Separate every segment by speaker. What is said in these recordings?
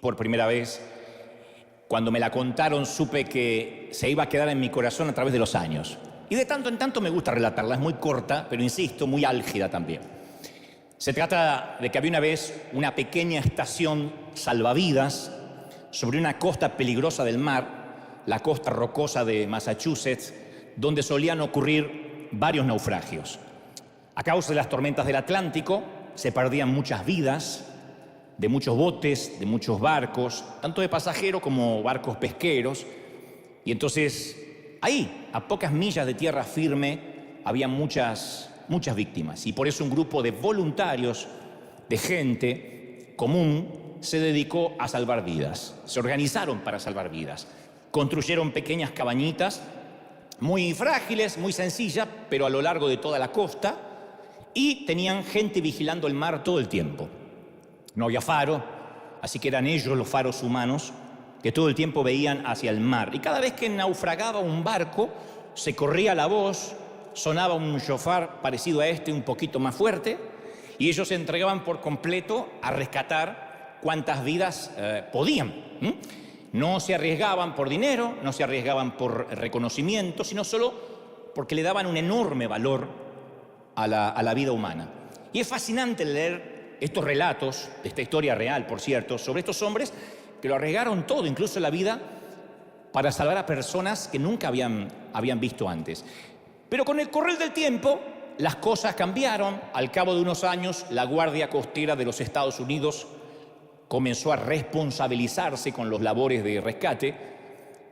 Speaker 1: por primera vez. Cuando me la contaron supe que se iba a quedar en mi corazón a través de los años. Y de tanto en tanto me gusta relatarla, es muy corta, pero insisto, muy álgida también. Se trata de que había una vez una pequeña estación salvavidas sobre una costa peligrosa del mar, la costa rocosa de Massachusetts, donde solían ocurrir varios naufragios. A causa de las tormentas del Atlántico, se perdían muchas vidas de muchos botes, de muchos barcos, tanto de pasajeros como barcos pesqueros. Y entonces, ahí, a pocas millas de tierra firme, había muchas víctimas. Y por eso un grupo de voluntarios, de gente común, se dedicó a salvar vidas. Se organizaron para salvar vidas. Construyeron pequeñas cabañitas, muy frágiles, muy sencillas, pero a lo largo de toda la costa, y tenían gente vigilando el mar todo el tiempo. No había faro, así que eran ellos los faros humanos que todo el tiempo veían hacia el mar. Y cada vez que naufragaba un barco, se corría la voz, sonaba un shofar parecido a este, un poquito más fuerte, y ellos se entregaban por completo a rescatar cuantas vidas podían. No se arriesgaban por dinero, no se arriesgaban por reconocimiento, sino solo porque le daban un enorme valor a la vida humana. Y es fascinante leer estos relatos, de esta historia real, por cierto, sobre estos hombres que lo arriesgaron todo, incluso la vida, para salvar a personas que nunca habían visto antes. Pero con el correr del tiempo, las cosas cambiaron. Al cabo de unos años, la Guardia Costera de los Estados Unidos comenzó a responsabilizarse con los labores de rescate.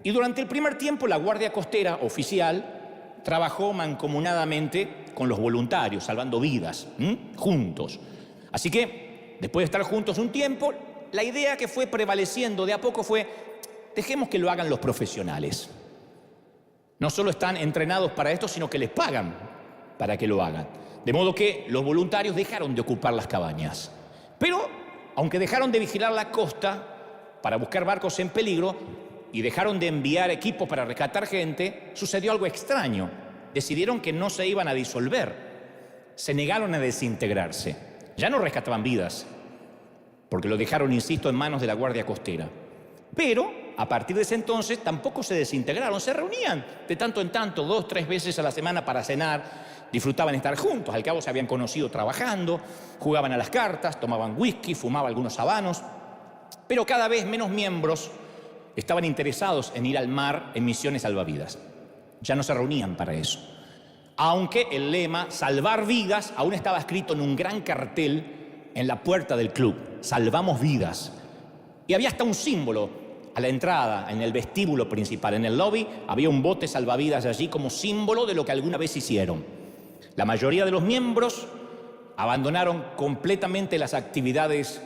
Speaker 1: Y durante el primer tiempo, la Guardia Costera oficial trabajó mancomunadamente con los voluntarios, salvando vidas, juntos. Así que, después de estar juntos un tiempo, la idea que fue prevaleciendo de a poco fue: dejemos que lo hagan los profesionales. No solo están entrenados para esto, sino que les pagan para que lo hagan. De modo que los voluntarios dejaron de ocupar las cabañas. Pero, aunque dejaron de vigilar la costa para buscar barcos en peligro y dejaron de enviar equipos para rescatar gente, sucedió algo extraño. Decidieron que no se iban a disolver. Se negaron a desintegrarse. Ya no rescataban vidas, porque lo dejaron, insisto, en manos de la Guardia Costera. Pero, a partir de ese entonces, tampoco se desintegraron. Se reunían de tanto en tanto, 2 o 3 veces a la semana para cenar. Disfrutaban estar juntos. Al cabo se habían conocido trabajando, jugaban a las cartas, tomaban whisky, fumaban algunos habanos. Pero cada vez menos miembros estaban interesados en ir al mar en misiones salvavidas. Ya no se reunían para eso. Aunque el lema "salvar vidas" aún estaba escrito en un gran cartel en la puerta del club: "Salvamos vidas". Y había hasta un símbolo a la entrada, en el vestíbulo principal, en el lobby, había un bote salvavidas allí como símbolo de lo que alguna vez hicieron. La mayoría de los miembros abandonaron completamente las actividades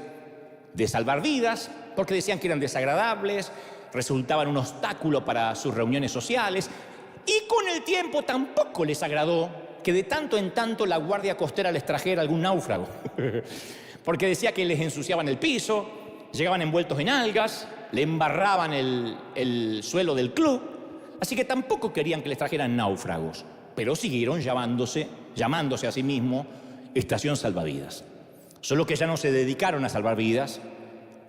Speaker 1: de salvar vidas porque decían que eran desagradables, resultaban un obstáculo para sus reuniones sociales. Y con el tiempo tampoco les agradó que de tanto en tanto la Guardia Costera les trajera algún náufrago. Porque decía que les ensuciaban el piso, llegaban envueltos en algas, le embarraban el suelo del club. Así que tampoco querían que les trajeran náufragos. Pero siguieron llamándose a sí mismo Estación Salvavidas. Solo que ya no se dedicaron a salvar vidas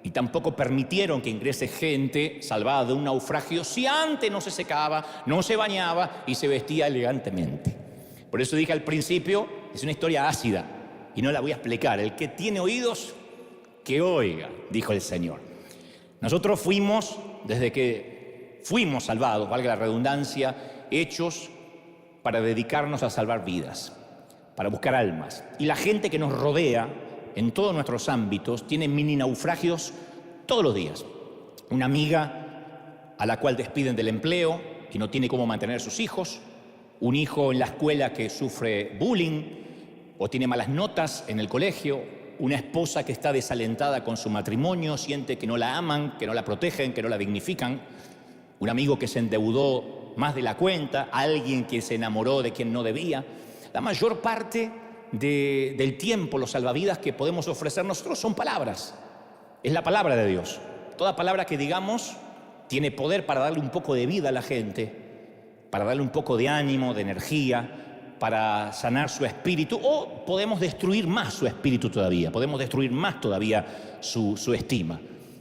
Speaker 1: y tampoco permitieron que ingrese gente salvada de un naufragio si antes no se secaba, no se bañaba y se vestía elegantemente. Por eso dije al principio, es una historia ácida y no la voy a explicar. El que tiene oídos, que oiga, dijo el Señor. Nosotros fuimos, desde que fuimos salvados, valga la redundancia, hechos para dedicarnos a salvar vidas, para buscar almas. Y la gente que nos rodea en todos nuestros ámbitos tiene mini naufragios todos los días. Una amiga a la cual despiden del empleo y no tiene cómo mantener a sus hijos, un hijo en la escuela que sufre bullying o tiene malas notas en el colegio, una esposa que está desalentada con su matrimonio, siente que no la aman, que no la protegen, que no la dignifican, un amigo que se endeudó más de la cuenta, alguien que se enamoró de quien no debía. La mayor parte del tiempo, los salvavidas que podemos ofrecer nosotros son palabras. Es la palabra de Dios. Toda palabra que digamos tiene poder para darle un poco de vida a la gente, para darle un poco de ánimo, de energía, para sanar su espíritu, o podemos destruir más su espíritu todavía, podemos destruir más todavía su estima.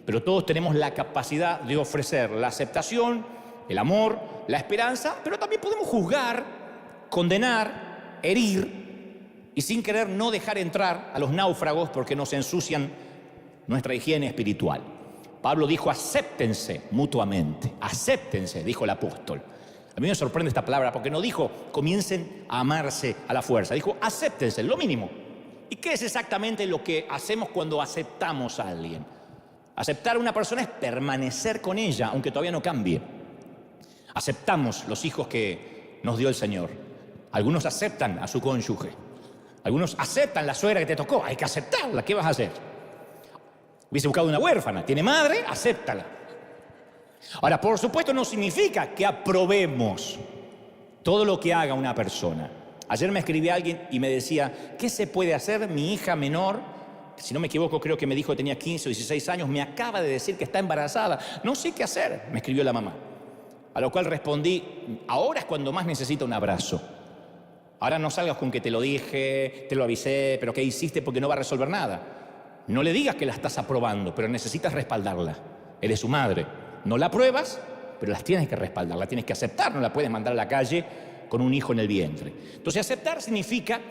Speaker 1: pero todos tenemos la capacidad de ofrecer la aceptación, el amor, la esperanza, pero también podemos juzgar, condenar, herir y sin querer no dejar entrar a los náufragos porque nos ensucian nuestra higiene espiritual. Pablo dijo: acéptense mutuamente, acéptense, dijo el apóstol. A mí me sorprende esta palabra porque no dijo comiencen a amarse a la fuerza, dijo acéptense, lo mínimo. ¿Y qué es exactamente lo que hacemos cuando aceptamos a alguien? Aceptar a una persona es permanecer con ella, aunque todavía no cambie. Aceptamos los hijos que nos dio el Señor. Algunos aceptan a su cónyuge. Algunos aceptan la suegra que te tocó. Hay que aceptarla. ¿Qué vas a hacer? Hubiese buscado una huérfana. ¿Tiene madre? Acéptala. Ahora, por supuesto, no significa que aprobemos todo lo que haga una persona. Ayer me escribí a alguien y me decía: ¿qué se puede hacer? Mi hija menor, si no me equivoco, creo que me dijo que tenía 15 o 16 años, me acaba de decir que está embarazada. No sé qué hacer, me escribió la mamá. A lo cual respondí: ahora es cuando más necesita un abrazo. Ahora no salgas con que te lo dije, te lo avisé, pero ¿qué hiciste? Porque no va a resolver nada. No le digas que la estás aprobando, pero necesitas respaldarla. Eres su madre. No la apruebas, pero las tienes que respaldar, la tienes que aceptar, no la puedes mandar a la calle con un hijo en el vientre. Entonces, aceptar significa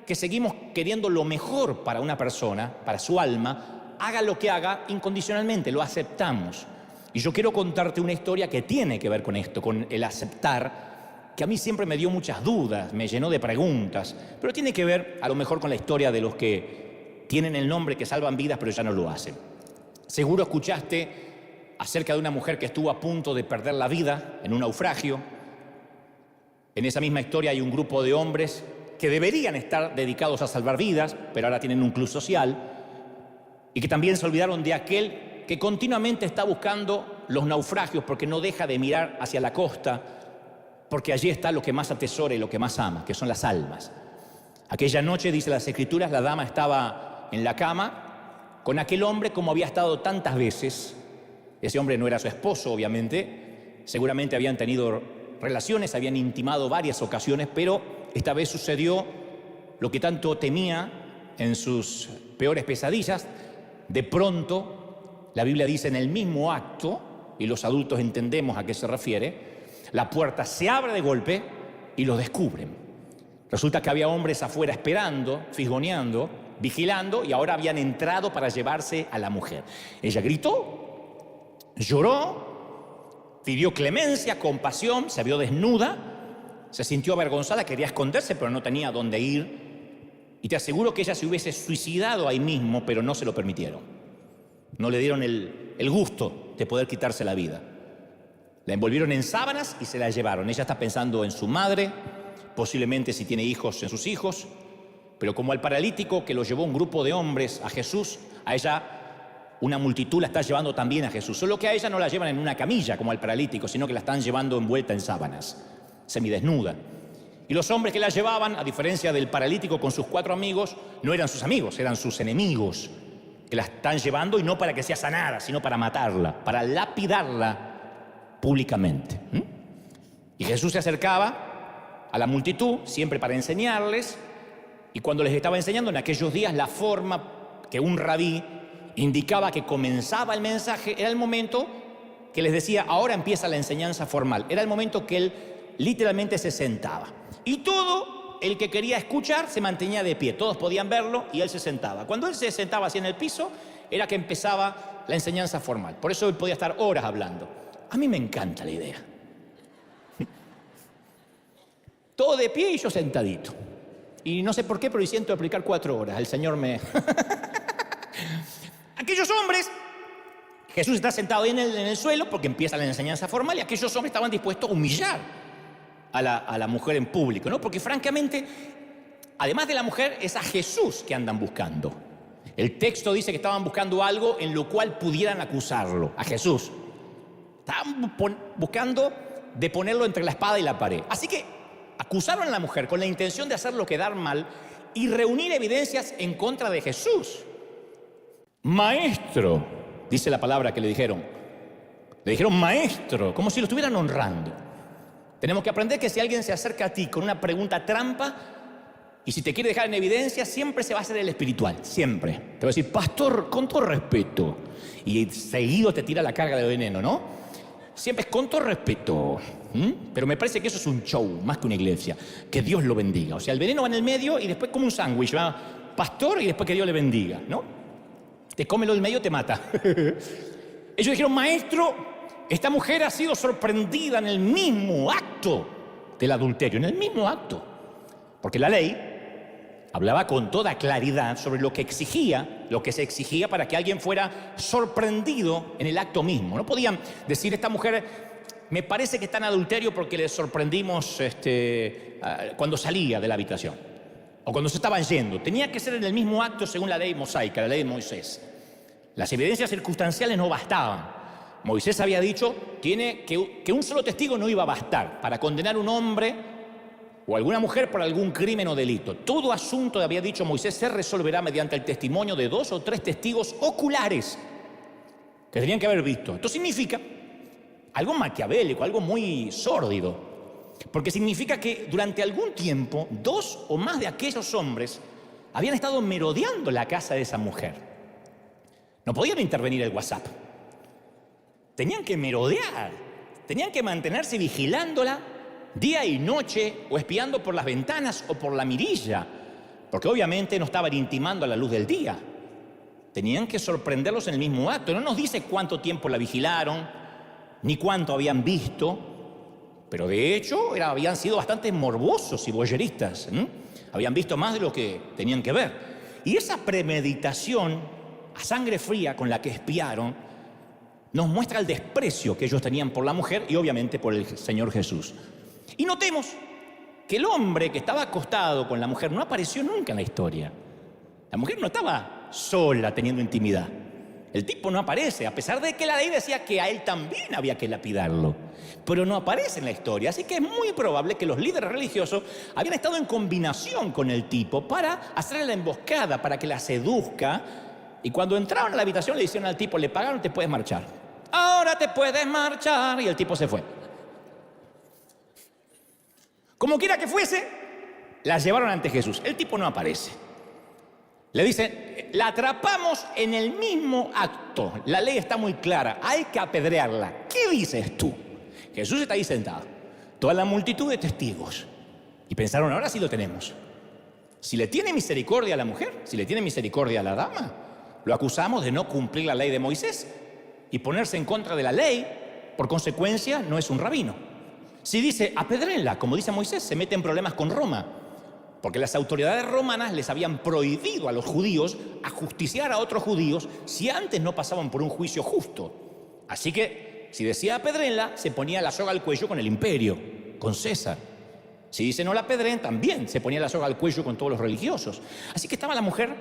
Speaker 1: que seguimos queriendo lo mejor para una persona, para su alma, haga lo que haga incondicionalmente, lo aceptamos. Y yo quiero contarte una historia que tiene que ver con esto, con el aceptar, que a mí siempre me dio muchas dudas, me llenó de preguntas, pero tiene que ver a lo mejor con la historia de los que tienen el nombre que salvan vidas pero ya no lo hacen. Seguro escuchaste acerca de una mujer que estuvo a punto de perder la vida en un naufragio. En esa misma historia hay un grupo de hombres que deberían estar dedicados a salvar vidas, pero ahora tienen un club social, y que también se olvidaron de aquel que continuamente está buscando los naufragios porque no deja de mirar hacia la costa, porque allí está lo que más atesora y lo que más ama, que son las almas. Aquella noche, dice las Escrituras, la dama estaba en la cama con aquel hombre como había estado tantas veces. Ese hombre no era su esposo, obviamente. Seguramente habían tenido relaciones, habían intimado varias ocasiones, pero esta vez sucedió lo que tanto temía en sus peores pesadillas. De pronto, la Biblia dice en el mismo acto, y los adultos entendemos a qué se refiere, la puerta se abre de golpe y los descubren. Resulta que había hombres afuera esperando, fisgoneando, vigilando, y ahora habían entrado para llevarse a la mujer. Ella gritó, lloró, pidió clemencia, compasión, se vio desnuda, se sintió avergonzada, quería esconderse, pero no tenía dónde ir. Y te aseguro que ella se hubiese suicidado ahí mismo, pero no se lo permitieron. No le dieron el gusto de poder quitarse la vida. La envolvieron en sábanas y se la llevaron. Ella está pensando en su madre, posiblemente si tiene hijos, en sus hijos, pero como al paralítico que lo llevó un grupo de hombres a Jesús, a ella una multitud la está llevando también a Jesús, solo que a ella no la llevan en una camilla como al paralítico, sino que la están llevando envuelta en sábanas, semidesnuda. Y los hombres que la llevaban, a diferencia del paralítico con sus 4 amigos, no eran sus amigos, eran sus enemigos, que la están llevando y no para que sea sanada, sino para matarla, para lapidarla públicamente. Y Jesús se acercaba a la multitud, siempre para enseñarles, y cuando les estaba enseñando en aquellos días, la forma que un rabí indicaba que comenzaba el mensaje era el momento que les decía: ahora empieza la enseñanza formal. Era el momento que él literalmente se sentaba. Y todo el que quería escuchar se mantenía de pie. Todos podían verlo y él se sentaba. Cuando él se sentaba así en el piso, era que empezaba la enseñanza formal. Por eso él podía estar horas hablando. A mí me encanta la idea. Todo de pie y yo sentadito. Y no sé por qué, pero siento aplicar 4 horas. El Señor me... Aquellos hombres, Jesús está sentado ahí en el suelo porque empieza la enseñanza formal, y aquellos hombres estaban dispuestos a humillar a la mujer en público, ¿no? Porque francamente, además de la mujer, es a Jesús que andan buscando. El texto dice que estaban buscando algo en lo cual pudieran acusarlo, a Jesús. Estaban buscando de ponerlo entre la espada y la pared. Así que acusaron a la mujer con la intención de hacerlo quedar mal y reunir evidencias en contra de Jesús. Maestro, dice la palabra que le dijeron. Le dijeron maestro, como si lo estuvieran honrando. Tenemos que aprender que si alguien se acerca a ti con una pregunta trampa, Y si te quiere dejar en evidencia, siempre se va a hacer el espiritual, siempre. Te va a decir, pastor, con todo respeto. Y seguido te tira la carga de veneno, ¿no? Siempre es con todo respeto. Pero me parece que eso es un show, más que una iglesia. Que Dios lo bendiga. O sea, el veneno va en el medio y después como un sándwich, va pastor y después que Dios le bendiga, ¿no? Te come lo del medio, te mata. Ellos dijeron, maestro, esta mujer ha sido sorprendida en el mismo acto del adulterio, en el mismo acto. Porque la ley hablaba con toda claridad sobre lo que se exigía para que alguien fuera sorprendido en el acto mismo. No podían decir, esta mujer me parece que está en adulterio porque le sorprendimos cuando salía de la habitación o cuando se estaban yendo. Tenía que ser en el mismo acto según la ley mosaica, la ley de Moisés. Las evidencias circunstanciales no bastaban. Moisés había dicho que un solo testigo no iba a bastar para condenar a un hombre o alguna mujer por algún crimen o delito. Todo asunto, había dicho Moisés, se resolverá mediante el testimonio de 2 o 3 testigos oculares que tenían que haber visto. Esto significa algo maquiavélico, algo muy sórdido, porque significa que durante algún tiempo 2 o más de aquellos hombres habían estado merodeando la casa de esa mujer. No podían intervenir el WhatsApp. Tenían que merodear, tenían que mantenerse vigilándola día y noche, o espiando por las ventanas o por la mirilla, porque obviamente no estaban intimando a la luz del día. Tenían que sorprenderlos en el mismo acto. No nos dice cuánto tiempo la vigilaron, ni cuánto habían visto, pero de hecho habían sido bastante morbosos y voyeristas. Habían visto más de lo que tenían que ver. Y esa premeditación a sangre fría con la que espiaron nos muestra el desprecio que ellos tenían por la mujer y obviamente por el Señor Jesús. Y notemos que el hombre que estaba acostado con la mujer no apareció nunca en la historia. La mujer no estaba sola teniendo intimidad. El tipo no aparece, a pesar de que la ley decía que a él también había que lapidarlo. Pero no aparece en la historia, así que es muy probable que los líderes religiosos habían estado en combinación con el tipo para hacerle la emboscada, para que la seduzca. Y cuando entraron a la habitación le dijeron al tipo, le pagaron, te puedes marchar. Ahora te puedes marchar. Y el tipo se fue. Como quiera que fuese, la llevaron ante Jesús. El tipo no aparece. Le dicen, la atrapamos en el mismo acto. La ley está muy clara, hay que apedrearla. ¿Qué dices tú? Jesús está ahí sentado. Toda la multitud de testigos. Y pensaron, ahora sí lo tenemos. Si le tiene misericordia a la mujer, si le tiene misericordia a la dama, lo acusamos de no cumplir la ley de Moisés y ponerse en contra de la ley. Por consecuencia, no es un rabino. Si dice, apedréenla, como dice Moisés, se mete en problemas con Roma, porque las autoridades romanas les habían prohibido a los judíos ajusticiar a otros judíos si antes no pasaban por un juicio justo. Así que, si decía apedréenla, se ponía la soga al cuello con el imperio, con César. Si dice no la apedreen, también se ponía la soga al cuello con todos los religiosos. Así que estaba la mujer,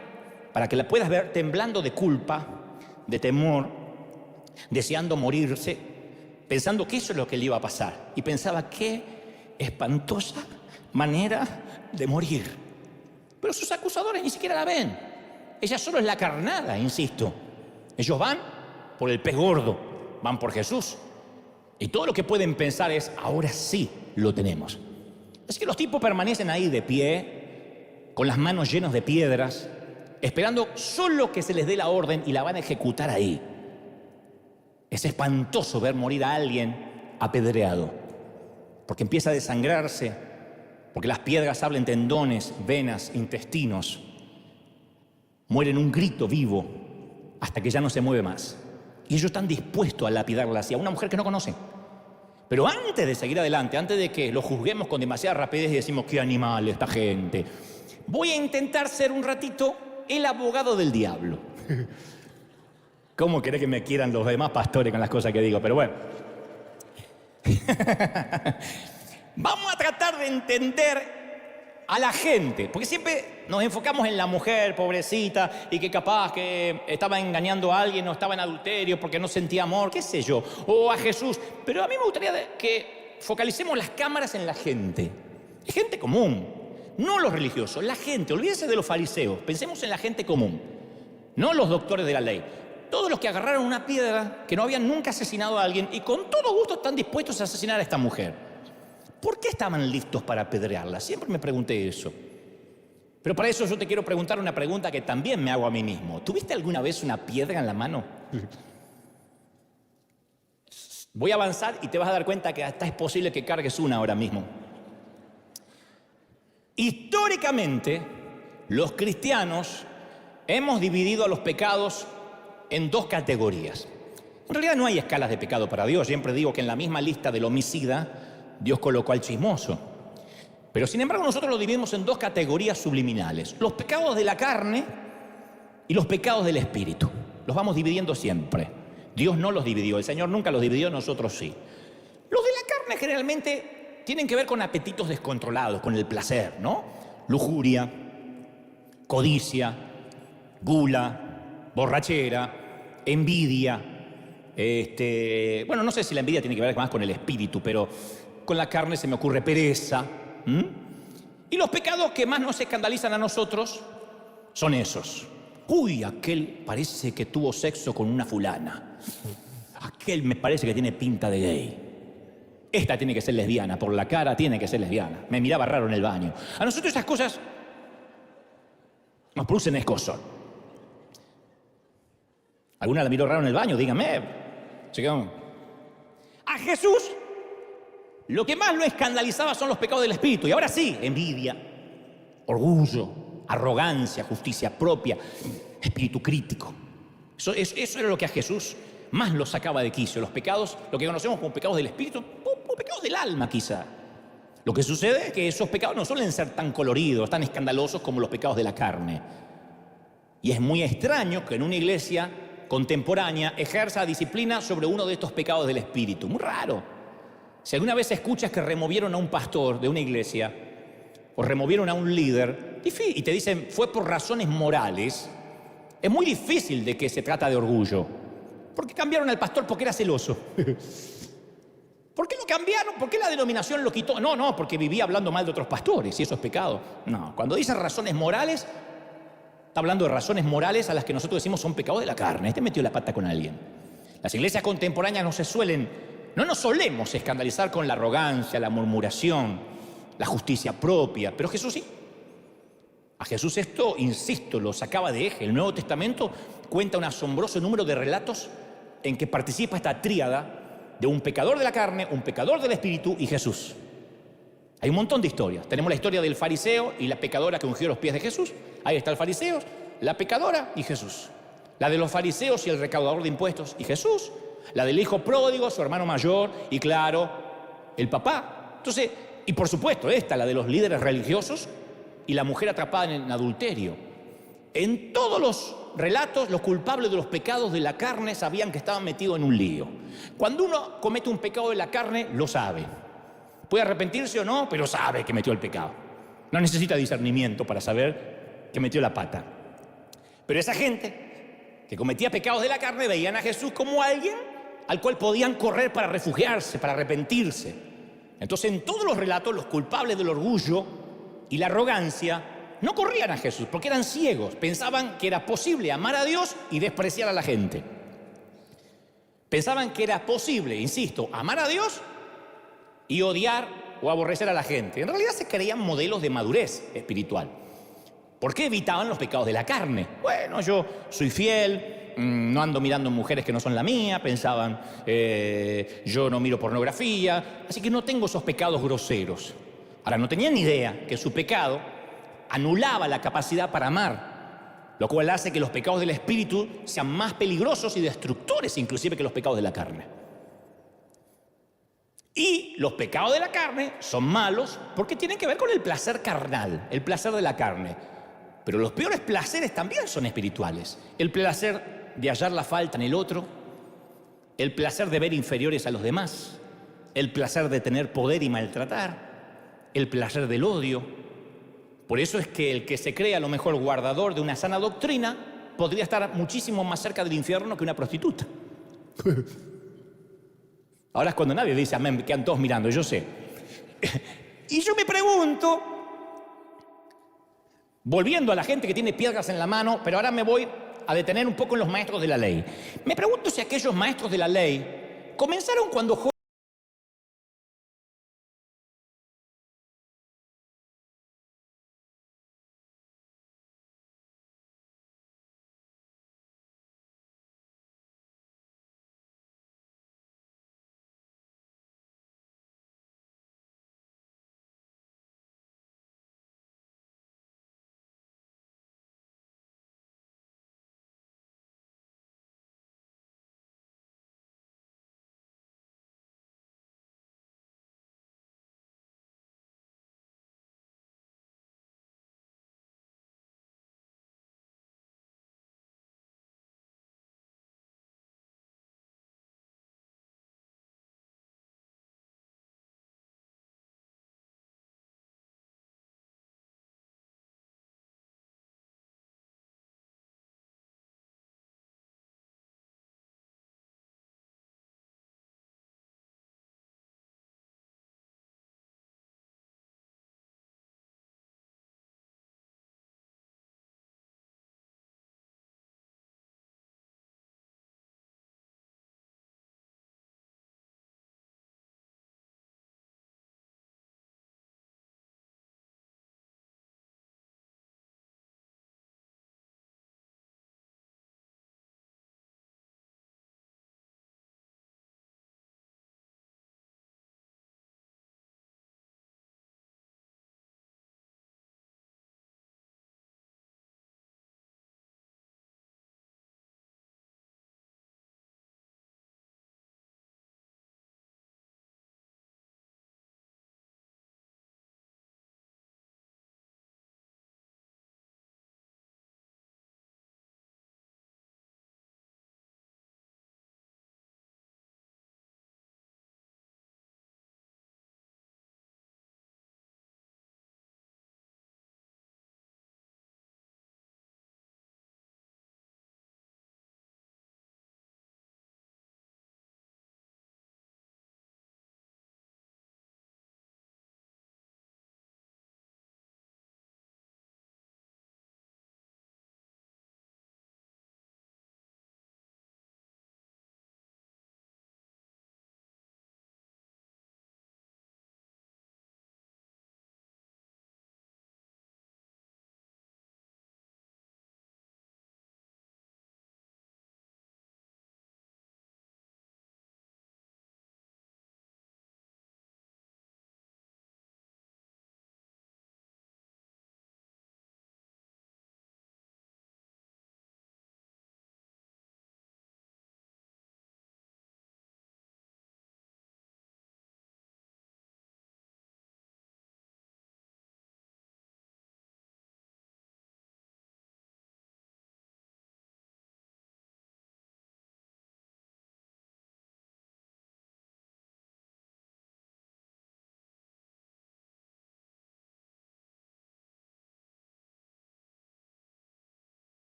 Speaker 1: para que la puedas ver, temblando de culpa, de temor, deseando morirse, pensando que eso es lo que le iba a pasar. Y pensaba, qué espantosa manera de morir. Pero sus acusadores ni siquiera la ven. Ella solo es la carnada, insisto. Ellos van por el pez gordo, van por Jesús. Y todo lo que pueden pensar es, ahora sí lo tenemos. Así que los tipos permanecen ahí de pie, con las manos llenas de piedras, esperando solo que se les dé la orden y la van a ejecutar ahí. Es espantoso ver morir a alguien apedreado, porque empieza a desangrarse, porque las piedras abren tendones, venas, intestinos. Muere en un grito vivo hasta que ya no se mueve más. Y ellos están dispuestos a lapidarla así, a una mujer que no conocen. Pero antes de seguir adelante, antes de que lo juzguemos con demasiada rapidez y decimos, qué animal esta gente, voy a intentar ser un ratito el abogado del diablo. ¿Cómo querés que me quieran los demás pastores con las cosas que digo? Pero bueno. Vamos a tratar de entender a la gente, porque siempre nos enfocamos en la mujer, pobrecita, y que capaz que estaba engañando a alguien o estaba en adulterio porque no sentía amor, qué sé yo, o a Jesús. Pero a mí me gustaría que focalicemos las cámaras en la gente. Es gente común, no los religiosos, la gente. Olvídense de los fariseos, pensemos en la gente común, no los doctores de la ley. Todos los que agarraron una piedra, que no habían nunca asesinado a alguien y con todo gusto están dispuestos a asesinar a esta mujer. ¿Por qué estaban listos para apedrearla? Siempre me pregunté eso. Pero para eso yo te quiero preguntar una pregunta que también me hago a mí mismo. ¿Tuviste alguna vez una piedra en la mano? Voy a avanzar y te vas a dar cuenta que hasta es posible que cargues una ahora mismo. Históricamente, los cristianos hemos dividido a los pecados en dos categorías. En realidad no hay escalas de pecado para Dios. Siempre digo que en la misma lista del homicida, Dios colocó al chismoso. Pero sin embargo nosotros lo dividimos en dos categorías subliminales. Los pecados de la carne y los pecados del espíritu. Los vamos dividiendo siempre. Dios no los dividió, el Señor nunca los dividió, nosotros sí. Los de la carne generalmente tienen que ver con apetitos descontrolados, con el placer, ¿no? Lujuria, codicia, gula, borrachera, envidia. Bueno, no sé si la envidia tiene que ver más con el espíritu, pero con la carne se me ocurre pereza. Y los pecados que más nos escandalizan a nosotros son esos. Uy, aquel parece que tuvo sexo con una fulana. Aquel me parece que tiene pinta de gay. Esta tiene que ser lesbiana, por la cara tiene que ser lesbiana. Me miraba raro en el baño. A nosotros esas cosas nos producen escozor. ¿Alguna la miró raro en el baño? Dígame. A Jesús lo que más lo escandalizaba son los pecados del espíritu. Y ahora sí, envidia, orgullo, arrogancia, justicia propia, espíritu crítico. Eso era lo que a Jesús más lo sacaba de quicio. Los pecados, lo que conocemos como pecados del espíritu, o pecados del alma quizá. Lo que sucede es que esos pecados no suelen ser tan coloridos, tan escandalosos como los pecados de la carne. Y es muy extraño que en una iglesia contemporánea ejerza disciplina sobre uno de estos pecados del espíritu. Muy raro. Si alguna vez escuchas que removieron a un pastor de una iglesia o removieron a un líder y te dicen fue por razones morales, es muy difícil de que se trata de orgullo. ¿Por qué cambiaron al pastor? Porque era celoso. ¿Por qué lo cambiaron? ¿Por qué la denominación lo quitó? No, porque vivía hablando mal de otros pastores y eso es pecado. No, cuando dice razones morales, está hablando de razones morales a las que nosotros decimos son pecados de la carne. Este metió la pata con alguien. Las iglesias contemporáneas no nos solemos escandalizar con la arrogancia, la murmuración, la justicia propia, pero Jesús sí. A Jesús esto, insisto, lo sacaba de eje. El Nuevo Testamento cuenta un asombroso número de relatos en que participa esta tríada de un pecador de la carne, un pecador del espíritu y Jesús. Hay un montón de historias. Tenemos la historia del fariseo y la pecadora que ungió los pies de Jesús. Ahí está el fariseo, la pecadora y Jesús. La de los fariseos y el recaudador de impuestos y Jesús. La del hijo pródigo, su hermano mayor y claro, el papá. Entonces, y por supuesto esta, la de los líderes religiosos y la mujer atrapada en adulterio. En todos los relatos, los culpables de los pecados de la carne sabían que estaban metidos en un lío. Cuando uno comete un pecado de la carne, lo sabe. Puede arrepentirse o no, pero sabe que metió el pecado. No necesita discernimiento para saber que metió la pata. Pero esa gente que cometía pecados de la carne veían a Jesús como alguien al cual podían correr para refugiarse, para arrepentirse. Entonces, en todos los relatos, los culpables del orgullo y la arrogancia no corrían a Jesús porque eran ciegos. Pensaban que era posible amar a Dios y despreciar a la gente. Pensaban que era posible, insisto, amar a Dios y odiar o aborrecer a la gente. En realidad se creían modelos de madurez espiritual. ¿Por qué evitaban los pecados de la carne? Bueno, yo soy fiel, no ando mirando mujeres que no son la mía, pensaban, yo no miro pornografía, así que no tengo esos pecados groseros. Ahora, no tenían ni idea que su pecado anulaba la capacidad para amar, lo cual hace que los pecados del espíritu sean más peligrosos y destructores inclusive que los pecados de la carne. Y los pecados de la carne son malos porque tienen que ver con el placer carnal, el placer de la carne. Pero los peores placeres también son espirituales. El placer de hallar la falta en el otro, el placer de ver inferiores a los demás, el placer de tener poder y maltratar, el placer del odio. Por eso es que el que se cree a lo mejor guardador de una sana doctrina podría estar muchísimo más cerca del infierno que una prostituta. Ahora es cuando nadie dice amén, quedan todos mirando, yo sé. Y yo me pregunto, volviendo a la gente que tiene piedras en la mano, pero ahora me voy a detener un poco en los maestros de la ley. Me pregunto si aquellos maestros de la ley comenzaron cuando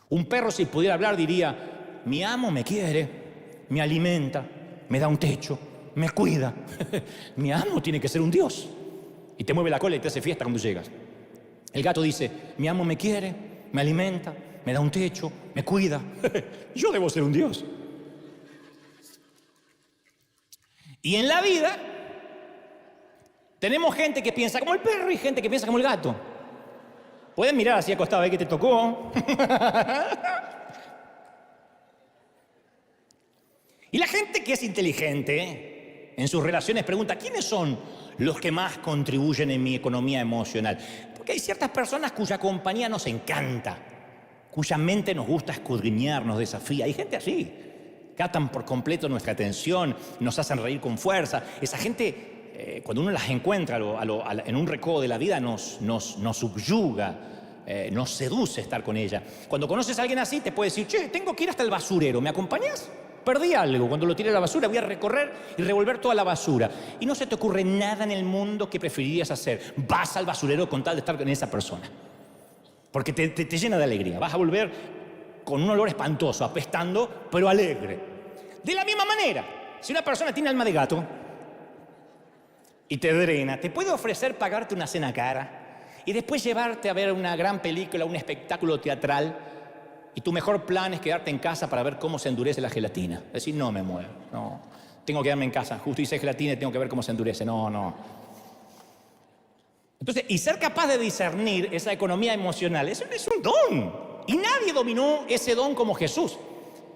Speaker 1: Un perro, si pudiera hablar, diría: mi amo me quiere, me alimenta, me da un techo, me cuida. Mi amo tiene que ser un Dios. Y te mueve la cola y te hace fiesta cuando llegas. El gato dice: mi amo me quiere, me alimenta, me da un techo, me cuida. Yo debo ser un Dios. Y en la vida tenemos gente que piensa como el perro y gente que piensa como el gato. Pueden mirar así acostado, a ver qué te tocó. Y la gente que es inteligente en sus relaciones pregunta: ¿quiénes son los que más contribuyen en mi economía emocional? Porque hay ciertas personas cuya compañía nos encanta, cuya mente nos gusta escudriñar, nos desafía. Hay gente así, captan por completo nuestra atención, nos hacen reír con fuerza. Esa gente, cuando uno las encuentra en un recodo de la vida, nos subyuga, nos seduce estar con ella. Cuando conoces a alguien así, te puede decir: che, tengo que ir hasta el basurero, ¿me acompañas? Perdí algo, cuando lo tiré a la basura voy a recorrer y revolver toda la basura. Y no se te ocurre nada en el mundo que preferirías hacer. Vas al basurero con tal de estar con esa persona. Porque te llena de alegría. Vas a volver con un olor espantoso, apestando, pero alegre. De la misma manera, si una persona tiene alma de gato y te drena, te puede ofrecer pagarte una cena cara y después llevarte a ver una gran película, un espectáculo teatral. Y tu mejor plan es quedarte en casa para ver cómo se endurece la gelatina. Es decir: no me muevo, no. Tengo que quedarme en casa. Justo hice gelatina y tengo que ver cómo se endurece. No. Entonces, y ser capaz de discernir esa economía emocional, eso es un don. Y nadie dominó ese don como Jesús.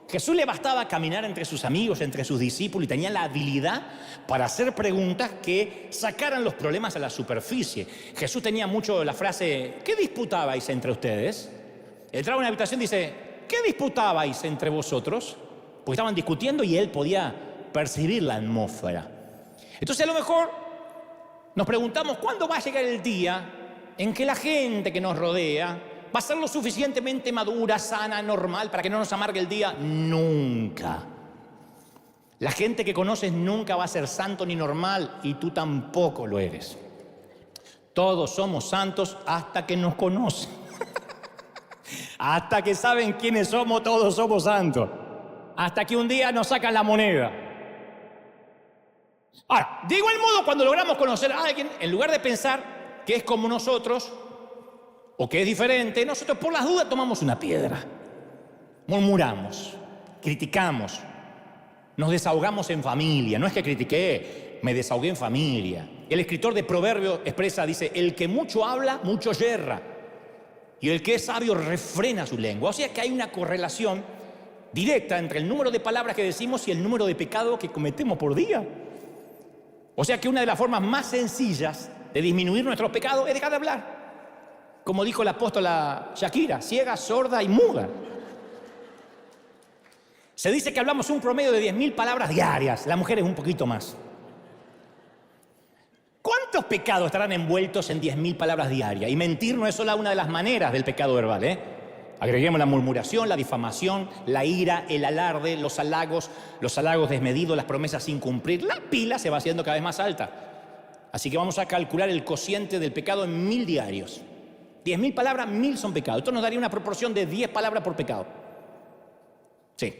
Speaker 1: Jesús le bastaba caminar entre sus amigos, entre sus discípulos, y tenía la habilidad para hacer preguntas que sacaran los problemas a la superficie. Jesús tenía mucho la frase: ¿qué disputabais entre ustedes? Entraba a una habitación y dice: ¿qué disputabais entre vosotros? Porque estaban discutiendo y él podía percibir la atmósfera. Entonces, a lo mejor nos preguntamos: ¿cuándo va a llegar el día en que la gente que nos rodea va a ser lo suficientemente madura, sana, normal para que no nos amargue el día? Nunca. La gente que conoces nunca va a ser santo ni normal, y tú tampoco lo eres. Todos somos santos hasta que nos conocen. Hasta que saben quiénes somos, todos somos santos. Hasta que un día nos sacan la moneda. Ahora, de igual modo, cuando logramos conocer a alguien, en lugar de pensar que es como nosotros o que es diferente, nosotros por las dudas tomamos una piedra, murmuramos, criticamos, nos desahogamos en familia. No es que critiqué, me desahogué en familia. El escritor de Proverbios expresa, dice: el que mucho habla, mucho yerra, y el que es sabio refrena su lengua. O sea que hay una correlación directa entre el número de palabras que decimos y el número de pecados que cometemos por día. O sea que una de las formas más sencillas de disminuir nuestros pecados es dejar de hablar. Como dijo la apóstola Shakira: ciega, sorda y muda. Se dice que hablamos un promedio de 10.000 palabras diarias. Las mujeres un poquito más. ¿Cuántos pecados estarán envueltos en 10.000 palabras diarias? Y mentir no es solo una de las maneras del pecado verbal, Agreguemos la murmuración, la difamación, la ira, el alarde, los halagos desmedidos, las promesas sin cumplir. La pila se va haciendo cada vez más alta. Así que vamos a calcular el cociente del pecado en 1.000 diarios. 10.000 palabras, 1.000 son pecados. Esto nos daría una proporción de 10 palabras por pecado. Sí.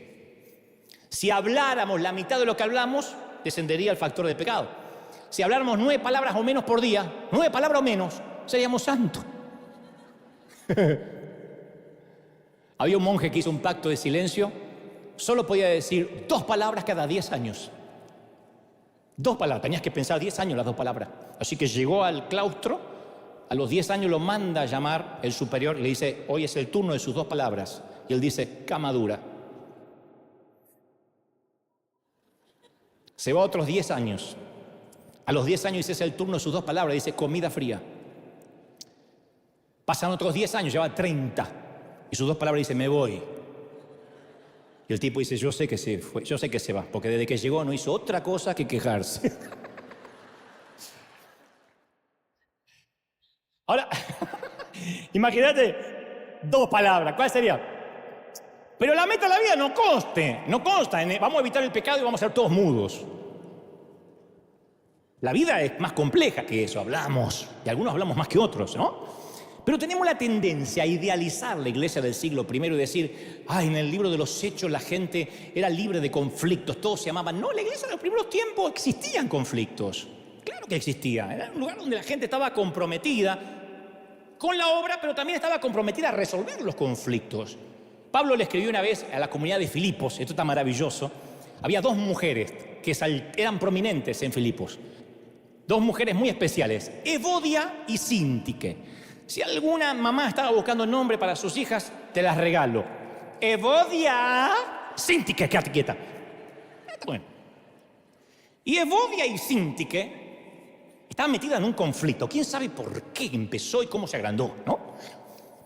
Speaker 1: Si habláramos la mitad de lo que hablamos, descendería el factor de pecado. Si habláramos 9 palabras o menos por día, 9 palabras o menos, seríamos santos. Había un monje que hizo un pacto de silencio. Solo podía decir 2 palabras cada 10 años. 2 palabras, tenías que pensar 10 años las 2 palabras. Así que llegó al claustro, a los 10 años lo manda a llamar el superior y le dice: hoy es el turno de sus 2 palabras. Y él dice: cama dura. Se va otros 10 años. A los 10 años dice: es el turno de sus 2 palabras. Dice: comida fría. Pasan otros 10 años, lleva 30. Y sus 2 palabras dice: me voy. Y el tipo dice: yo sé que se fue, yo sé que se va, porque desde que llegó no hizo otra cosa que quejarse. Ahora, imagínate 2 palabras, ¿cuál sería? Pero la meta de la vida no consta en vamos a evitar el pecado y vamos a ser todos mudos. La vida es más compleja que eso, hablamos, y algunos hablamos más que otros, ¿no? Pero tenemos la tendencia a idealizar la iglesia del siglo I y decir, en el libro de los Hechos la gente era libre de conflictos, todos se amaban. No, la iglesia de los primeros tiempos existían conflictos. Claro que existía. Era un lugar donde la gente estaba comprometida con la obra, pero también estaba comprometida a resolver los conflictos. Pablo le escribió una vez a la comunidad de Filipos, esto está maravilloso. Había dos mujeres que eran prominentes en Filipos. Dos mujeres muy especiales, Evodia y Síntique. Si alguna mamá estaba buscando nombre para sus hijas, te las regalo. Evodia, Síntique, quédate quieta. Bueno. Y Evodia y Síntique estaban metidas en un conflicto. ¿Quién sabe por qué empezó y cómo se agrandó, no?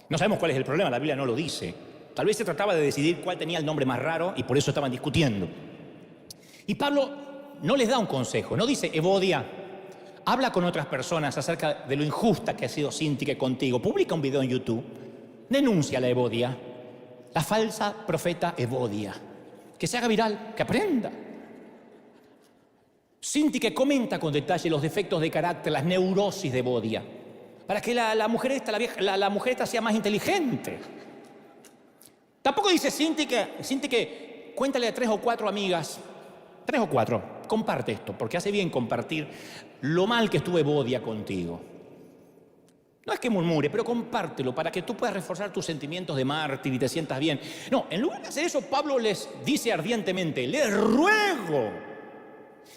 Speaker 1: No sabemos cuál es el problema, la Biblia no lo dice. Tal vez se trataba de decidir cuál tenía el nombre más raro y por eso estaban discutiendo. Y Pablo no les da un consejo, no dice, Evodia, habla con otras personas acerca de lo injusta que ha sido Síntique contigo. Publica un video en YouTube. Denuncia a la Evodia, la falsa profeta Evodia. Que se haga viral, que aprenda. Síntique comenta con detalle los defectos de carácter, las neurosis de Evodia, para que la mujer esta sea más inteligente. Tampoco dice Síntique, cuéntale a 3 o 4 amigas, 3 o 4, comparte esto, porque hace bien compartir lo mal que estuvo Evodia contigo. No es que murmure, pero compártelo para que tú puedas reforzar tus sentimientos de mártir y te sientas bien. No, en lugar de hacer eso, Pablo les dice ardientemente, les ruego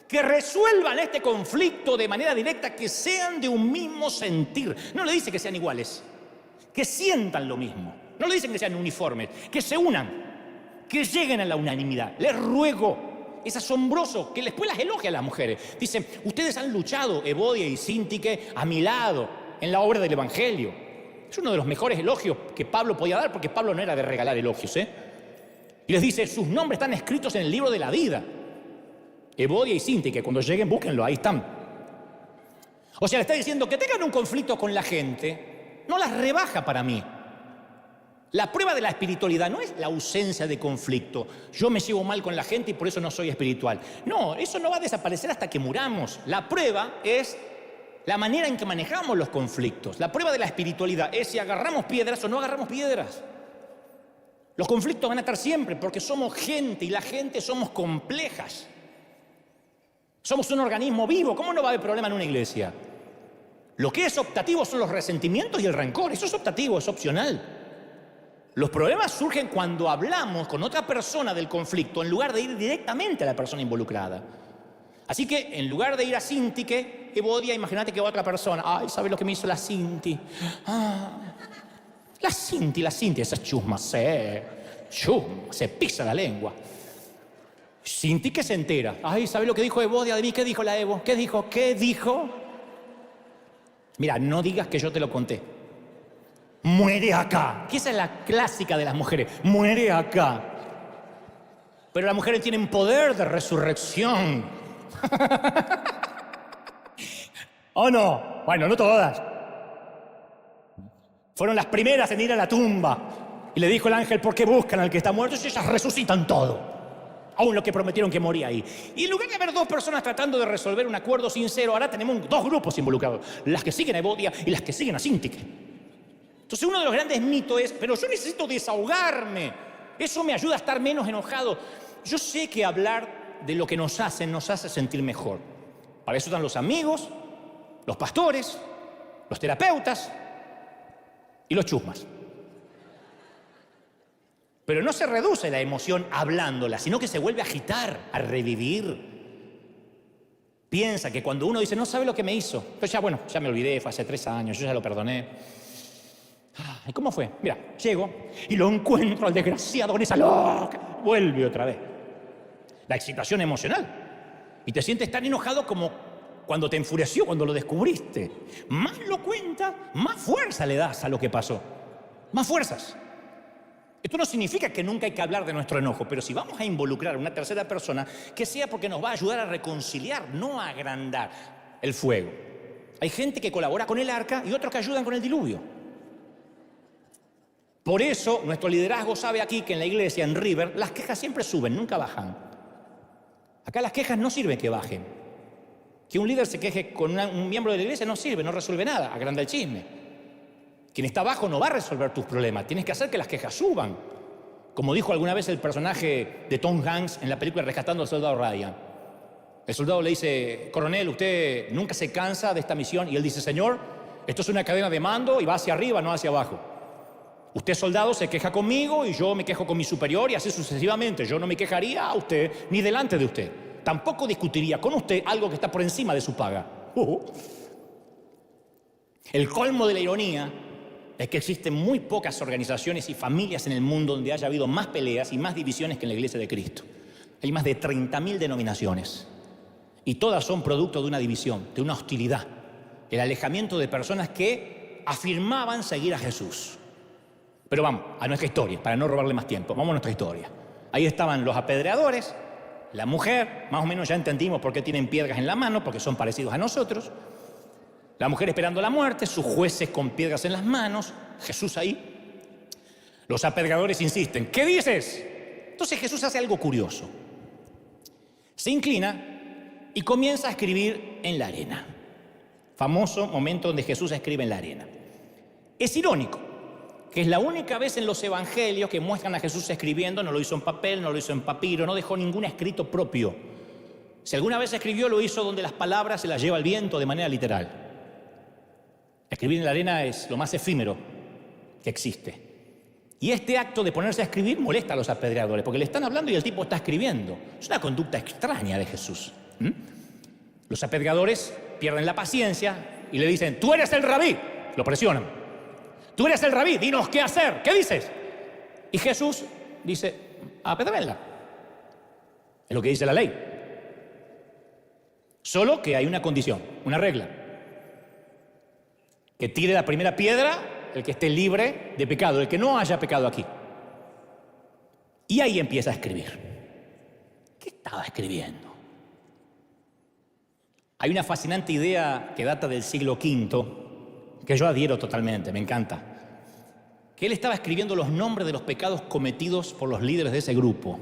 Speaker 1: que resuelvan este conflicto de manera directa, que sean de un mismo sentir. No le dice que sean iguales, que sientan lo mismo. No le dicen que sean uniformes, que se unan, que lleguen a la unanimidad. Les ruego. Es asombroso que después las elogia a las mujeres. Dicen, ustedes han luchado, Evodia y Síntique, a mi lado, en la obra del Evangelio. Es uno de los mejores elogios que Pablo podía dar, porque Pablo no era de regalar elogios, Y les dice, sus nombres están escritos en el libro de la vida. Evodia y Síntique, cuando lleguen, búsquenlo, ahí están. O sea, le está diciendo que tengan un conflicto con la gente, no las rebaja para mí. La prueba de la espiritualidad no es la ausencia de conflicto. Yo me llevo mal con la gente y por eso no soy espiritual. No, eso no va a desaparecer hasta que muramos. La prueba es la manera en que manejamos los conflictos. La prueba de la espiritualidad es si agarramos piedras o no agarramos piedras. Los conflictos van a estar siempre porque somos gente y la gente somos complejas. Somos un organismo vivo. ¿Cómo no va a haber problema en una iglesia? Lo que es optativo son los resentimientos y el rencor. Eso es optativo, es opcional. Los problemas surgen cuando hablamos con otra persona del conflicto en lugar de ir directamente a la persona involucrada. Así que en lugar de ir a Síntique, Evodia, imagínate que va otra persona. Ay, ¿sabes lo que me hizo la Sinti? La Sinti, esa chusma, se pisa la lengua. Síntique se entera. Ay, ¿sabes lo que dijo Evodia de mí? ¿Qué dijo la Evo? ¿Qué dijo? Mira, no digas que yo te lo conté. Muere acá. Que esa es la clásica de las mujeres. Muere acá. Pero las mujeres tienen poder de resurrección. ¿O no? Bueno, no todas. Fueron las primeras en ir a la tumba. Y le dijo el ángel, ¿por qué buscan al que está muerto? Y ellas resucitan todo. Aún lo que prometieron que moría ahí. Y en lugar de haber dos personas tratando de resolver un acuerdo sincero, ahora tenemos dos grupos involucrados. Las que siguen a Evodia y las que siguen a Síntique. Entonces uno de los grandes mitos es, pero yo necesito desahogarme. Eso me ayuda a estar menos enojado. Yo sé que hablar de lo que nos hace sentir mejor. Para eso están los amigos, los pastores, los terapeutas y los chusmas. Pero no se reduce la emoción hablándola, sino que se vuelve a agitar, a revivir. Piensa que cuando uno dice, no sabe lo que me hizo, yo ya me olvidé, fue hace 3 años, yo ya lo perdoné. ¿Y cómo fue? Mira, llego y lo encuentro al desgraciado con esa loca. Vuelve otra vez. La excitación emocional. Y te sientes tan enojado como cuando te enfureció, cuando lo descubriste. Más lo cuentas, más fuerza le das a lo que pasó. Más fuerzas. Esto no significa que nunca hay que hablar de nuestro enojo, pero si vamos a involucrar a una tercera persona, que sea porque nos va a ayudar a reconciliar, no a agrandar el fuego. Hay gente que colabora con el arca y otros que ayudan con el diluvio. Por eso, nuestro liderazgo sabe aquí que en la iglesia, en River, las quejas siempre suben, nunca bajan. Acá las quejas no sirven que bajen. Que un líder se queje con un miembro de la iglesia no sirve, no resuelve nada, agranda el chisme. Quien está abajo no va a resolver tus problemas. Tienes que hacer que las quejas suban. Como dijo alguna vez el personaje de Tom Hanks en la película Rescatando al Soldado Ryan. El soldado le dice: coronel, usted nunca se cansa de esta misión. Y él dice: señor, esto es una cadena de mando y va hacia arriba, no hacia abajo. Usted, soldado, se queja conmigo y yo me quejo con mi superior y así sucesivamente. Yo no me quejaría a usted ni delante de usted. Tampoco discutiría con usted algo que está por encima de su paga. El colmo de la ironía es que existen muy pocas organizaciones y familias en el mundo donde haya habido más peleas y más divisiones que en la Iglesia de Cristo. Hay más de 30.000 denominaciones y todas son producto de una división, de una hostilidad, el alejamiento de personas que afirmaban seguir a Jesús. Pero vamos a nuestra historia, para no robarle más tiempo. Vamos a nuestra historia. Ahí estaban los apedreadores, la mujer, más o menos ya entendimos por qué tienen piedras en la mano, porque son parecidos a nosotros. La mujer esperando la muerte, sus jueces con piedras en las manos, Jesús ahí. Los apedreadores insisten: ¿qué dices? Entonces Jesús hace algo curioso. Se inclina y comienza a escribir en la arena. Famoso momento donde Jesús escribe en la arena. Es irónico que es la única vez en los evangelios que muestran a Jesús escribiendo. No lo hizo en papel, no lo hizo en papiro, no dejó ningún escrito propio. Si alguna vez escribió, lo hizo donde las palabras se las lleva el viento de manera literal. Escribir en la arena es lo más efímero que existe. Y este acto de ponerse a escribir molesta a los apedreadores, porque le están hablando y el tipo está escribiendo. Es una conducta extraña de Jesús. Los apedreadores pierden la paciencia y le dicen: tú eres el rabí. Lo presionan. Tú eres el rabí, dinos qué hacer. ¿Qué dices? Y Jesús dice: apedréenla. Es lo que dice la ley. Solo que hay una condición, una regla. Que tire la primera piedra el que esté libre de pecado, el que no haya pecado aquí. Y ahí empieza a escribir. ¿Qué estaba escribiendo? Hay una fascinante idea que data del siglo V, que yo adhiero totalmente, me encanta. Que él estaba escribiendo los nombres de los pecados cometidos por los líderes de ese grupo.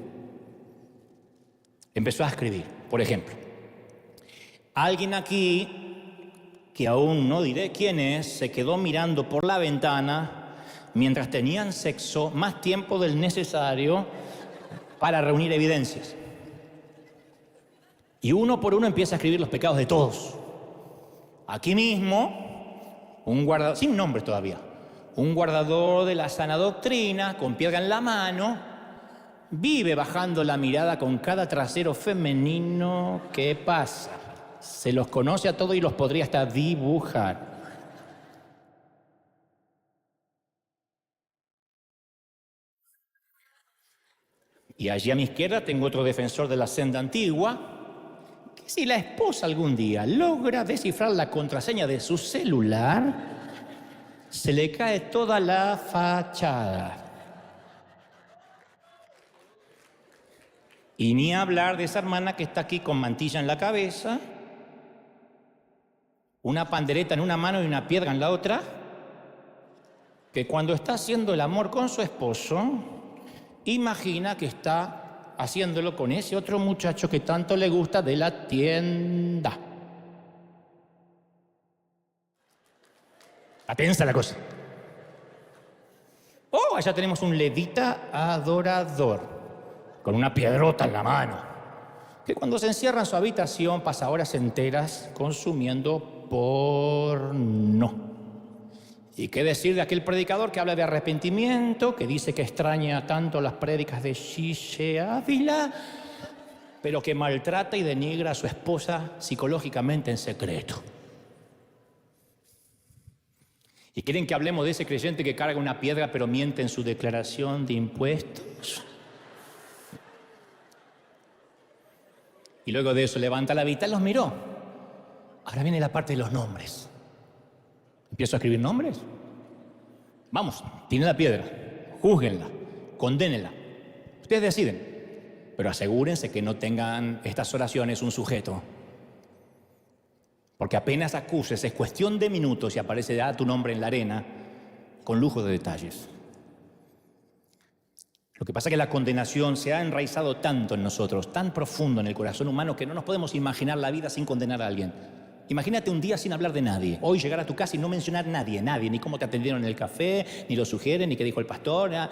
Speaker 1: Empezó a escribir, por ejemplo: alguien aquí, que aún no diré quién es, se quedó mirando por la ventana mientras tenían sexo más tiempo del necesario para reunir evidencias. Y uno por uno empieza a escribir los pecados de todos. Aquí mismo, un guardador, sin nombres todavía, un guardador de la sana doctrina, con piedra en la mano, vive bajando la mirada con cada trasero femenino que pasa. Se los conoce a todos y los podría hasta dibujar. Y allí a mi izquierda tengo otro defensor de la senda antigua, que si la esposa algún día logra descifrar la contraseña de su celular, se le cae toda la fachada. Y ni hablar de esa hermana que está aquí con mantilla en la cabeza, una pandereta en una mano y una piedra en la otra, que cuando está haciendo el amor con su esposo, imagina que está haciéndolo con ese otro muchacho que tanto le gusta de la tienda. Está tensa la cosa. Oh, allá tenemos un levita adorador, con una piedrota en la mano, que cuando se encierra en su habitación pasa horas enteras consumiendo porno. ¿Y qué decir de aquel predicador que habla de arrepentimiento, que dice que extraña tanto las prédicas de Shishe Ávila, pero que maltrata y denigra a su esposa psicológicamente en secreto? ¿Y quieren que hablemos de ese creyente que carga una piedra pero miente en su declaración de impuestos? Y luego de eso levanta la vista y los miró. Ahora viene la parte de los nombres. ¿Empiezo a escribir nombres? Vamos, tienen la piedra, júzguenla, condénenla. Ustedes deciden, pero asegúrense que no tengan estas oraciones un sujeto. Porque apenas acuses, es cuestión de minutos y aparece ya tu nombre en la arena con lujo de detalles. Lo que pasa es que la condenación se ha enraizado tanto en nosotros, tan profundo en el corazón humano, que no nos podemos imaginar la vida sin condenar a alguien. Imagínate un día sin hablar de nadie. Hoy llegar a tu casa y no mencionar a nadie, ni cómo te atendieron en el café, ni lo sugieren, ni qué dijo el pastor. Nada.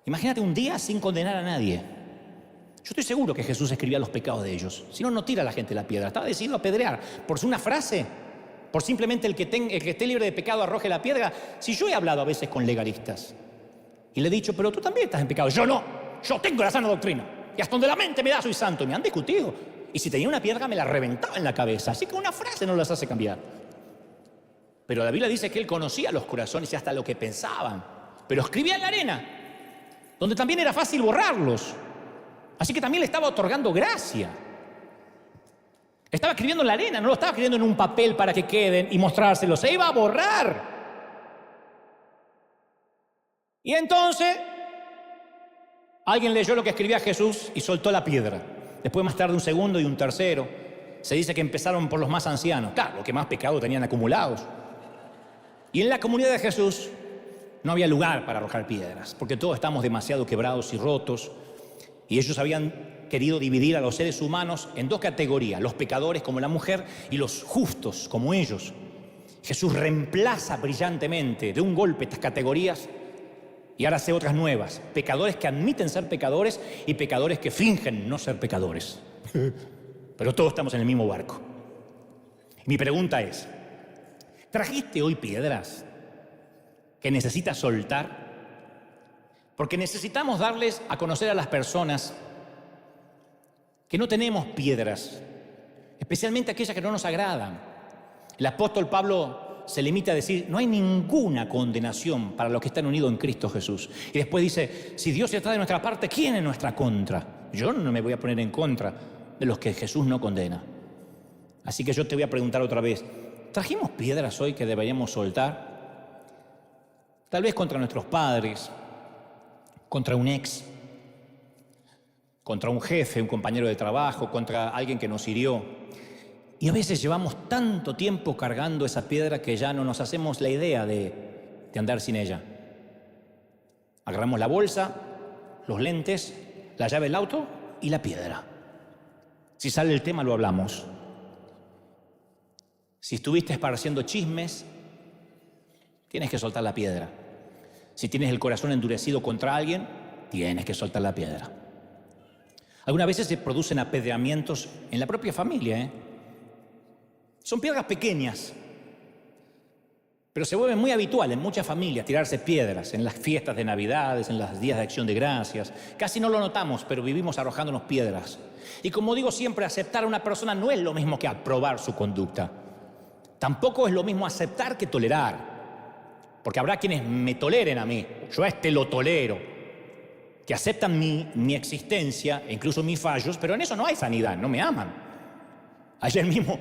Speaker 1: Imagínate un día sin condenar a nadie. Yo estoy seguro que Jesús escribía los pecados de ellos. Si no, no tira a la gente la piedra. Estaba decidido a apedrear. Por una frase, por simplemente el que esté libre de pecado arroje la piedra. Si yo he hablado a veces con legalistas y le he dicho, pero tú también estás en pecado. Yo no. Yo tengo la sana doctrina. Y hasta donde la mente me da soy santo. Y me han discutido. Y si tenía una piedra me la reventaba en la cabeza. Así que una frase no las hace cambiar. Pero la Biblia dice que él conocía los corazones y hasta lo que pensaban. Pero escribía en la arena, donde también era fácil borrarlos. Así que también le estaba otorgando gracia. Estaba escribiendo en la arena, no lo estaba escribiendo en un papel para que queden y mostrárselos. Se iba a borrar. Y entonces, alguien leyó lo que escribía Jesús y soltó la piedra. Después, más tarde, un segundo y un tercero. Se dice que empezaron por los más ancianos. Claro, los que más pecado tenían acumulados. Y en la comunidad de Jesús no había lugar para arrojar piedras, porque todos estamos demasiado quebrados y rotos. Y ellos habían querido dividir a los seres humanos en dos categorías, los pecadores como la mujer y los justos como ellos. Jesús reemplaza brillantemente de un golpe estas categorías y ahora hace otras nuevas. Pecadores que admiten ser pecadores y pecadores que fingen no ser pecadores. Pero todos estamos en el mismo barco. Mi pregunta es, ¿trajiste hoy piedras que necesitas soltar? Porque necesitamos darles a conocer a las personas que no tenemos piedras, especialmente aquellas que no nos agradan. El apóstol Pablo se limita a decir, no hay ninguna condenación para los que están unidos en Cristo Jesús. Y después dice, si Dios está de nuestra parte, ¿quién en nuestra contra? Yo no me voy a poner en contra de los que Jesús no condena. Así que yo te voy a preguntar otra vez, ¿trajimos piedras hoy que deberíamos soltar? Tal vez contra nuestros padres, contra un ex, contra un jefe, un compañero de trabajo, contra alguien que nos hirió. Y a veces llevamos tanto tiempo cargando esa piedra que ya no nos hacemos la idea de andar sin ella. Agarramos la bolsa, los lentes, la llave del auto y la piedra. Si sale el tema lo hablamos. Si estuviste esparciendo chismes, tienes que soltar la piedra. Si tienes el corazón endurecido contra alguien, tienes que soltar la piedra. Algunas veces se producen apedreamientos en la propia familia, Son piedras pequeñas, pero se vuelven muy habitual en muchas familias tirarse piedras en las fiestas de Navidades, en los días de Acción de Gracias. Casi no lo notamos, pero vivimos arrojándonos piedras. Y como digo siempre, aceptar a una persona no es lo mismo que aprobar su conducta. Tampoco es lo mismo aceptar que tolerar. Porque habrá quienes me toleren a mí, yo a este lo tolero, que aceptan mi existencia e incluso mis fallos, pero en eso no hay sanidad, no me aman. Ayer mismo,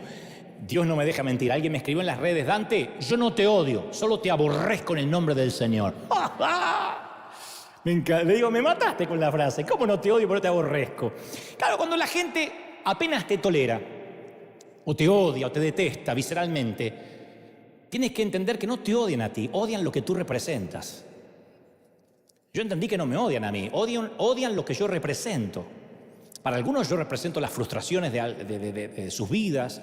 Speaker 1: Dios no me deja mentir, alguien me escribió en las redes, Dante, yo no te odio, solo te aborrezco en el nombre del Señor. Le digo, me mataste con la frase, ¿cómo no te odio pero te aborrezco? Claro, cuando la gente apenas te tolera, o te odia, o te detesta visceralmente, tienes que entender que no te odian a ti, odian lo que tú representas. Yo entendí que no me odian a mí, odian lo que yo represento. Para algunos yo represento las frustraciones de sus vidas,